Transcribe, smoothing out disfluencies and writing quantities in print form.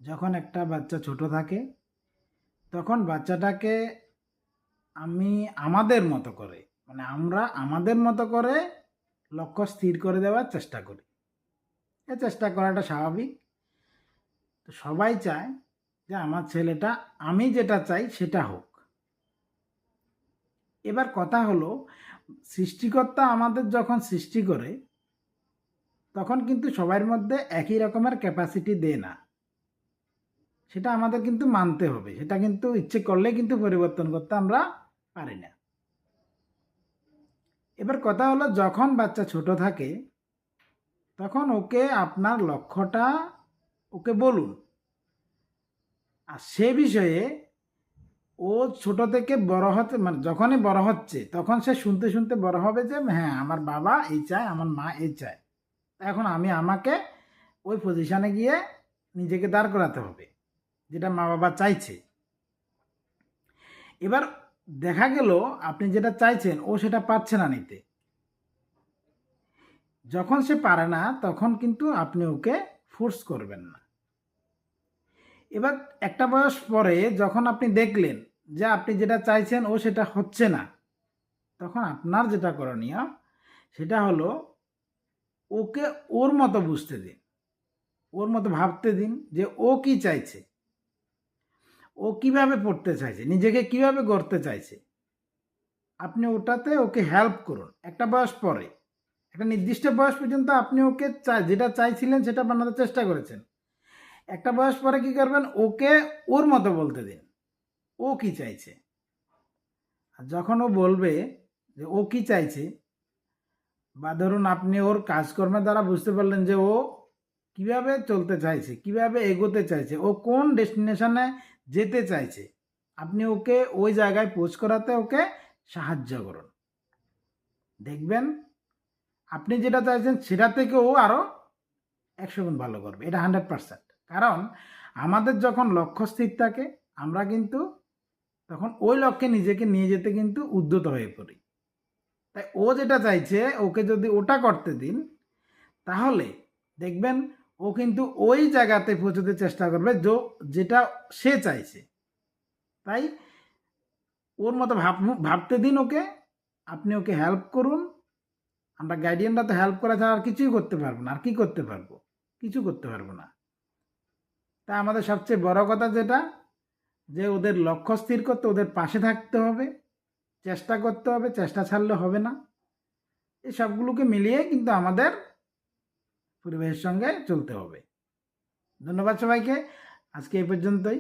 যখন একটা বাচ্চা ছোট থাকে তখন বাচ্চাটাকে আমি আমাদের মতো করে আমরা আমাদের মতো করে লক্ষ্য স্থির করে দেওয়ার চেষ্টা করি। এ চেষ্টা করাটা স্বাভাবিক। তো সবাই চায় যে আমার ছেলেটা আমি যেটা চাই সেটা হোক। এবার কথা হলো, সৃষ্টিকর্তা আমাদের যখন সৃষ্টি করে তখন কিন্তু সবার মধ্যে একই রকমের ক্যাপাসিটি দেয় না। সেটা আমাদের কিন্তু মানতে হবে। সেটা কিন্তু ইচ্ছে করলে কিন্তু পরিবর্তন করতে আমরা পারি না। এবার কথা হলো, যখন বাচ্চা ছোট থাকে তখন ওকে আপনার লক্ষ্যটা ওকে বলুন। আর সে বিষয়ে ও ছোট থেকে বড় হতে যখনই বড় হচ্ছে তখন সে শুনতে শুনতে বড় হবে যে হ্যাঁ, আমার বাবা এই চায়, আমার মা এই চায়। এখন আমি আমাকে ওই পজিশনে গিয়ে নিজেকে দাঁড় করাতে হবে যেটা মা বাবা চাইছে। এবার দেখা গেল আপনি যেটা চাইছেন ও সেটা পারছে না নিতে। যখন সে পারে না তখন কিন্তু আপনি ওকে ফোর্স করবেন না। এবার একটা বয়স পরে যখন আপনি দেখলেন যে আপনি যেটা চাইছেন ও সেটা হচ্ছে না, তখন আপনার যেটা করণীয় সেটা হলো ওকে ওর মতো বুঝতে দিন, ওর মতো ভাবতে দিন যে ও কি চাইছে, ও কিভাবে পড়তে চাইছে, নিজেকে কিভাবে গড়তে চাইছে। আপনি ওটাতে ওকে হেল্প করুন। একটা বয়স পরে, একটা নির্দিষ্ট বয়স পর্যন্ত আপনি ওকে যেটা চাইছিলেন সেটা বানাতে চেষ্টা করেছেন। একটা বয়স পরে কি করবেন, ওকে ওর মতো বলতে দিন ও কি চাইছে। আর যখন ও বলবে যে ও কি চাইছে, বা ধরুন আপনি ওর কাজকর্মের দ্বারা বুঝতে পারলেন যে ও কিভাবে চলতে চাইছে, কিভাবে এগোতে চাইছে, ও কোন ডেস্টিনেশনে যেতে চাইছে, আপনি ওকে ওই জায়গায় পৌঁছ করাতে ওকে সাহায্য করুন। দেখবেন আপনি যেটা চাইছেন সেটা থেকে ও আরও 100 গুণ ভালো করবে। এটা 100%। কারণ আমাদের যখন লক্ষ্য স্থির থাকে আমরা কিন্তু তখন ওই লক্ষ্যে নিজেকে নিয়ে যেতে কিন্তু উদ্যত হয়ে পড়ি। তাই ও যেটা চাইছে ওকে যদি ওটা করতে দিন, তাহলে দেখবেন ও কিন্তু ওই জায়গাতে পৌঁছতে চেষ্টা করবে যেটা সে চাইছে। তাই ওর মতো ভাবতে দিন ওকে, আপনি ওকে হেল্প করুন। আমরা গার্ডিয়ানরা তো হেল্প করা ছাড়া আর কিছুই করতে পারবো না। আর কি করতে পারবো? কিছু করতে পারবো না। তাই আমাদের সবচেয়ে বড় কথা যেটা, যে ওদের লক্ষ্য স্থির করতে ওদের পাশে থাকতে হবে, চেষ্টা করতে হবে, চেষ্টা ছাড়লে হবে না। এই সবগুলোকে মিলিয়ে কিন্তু আমাদের পরিবেশের সঙ্গে চলতে হবে। ধন্যবাদ সবাইকে। আজকে এই পর্যন্তই।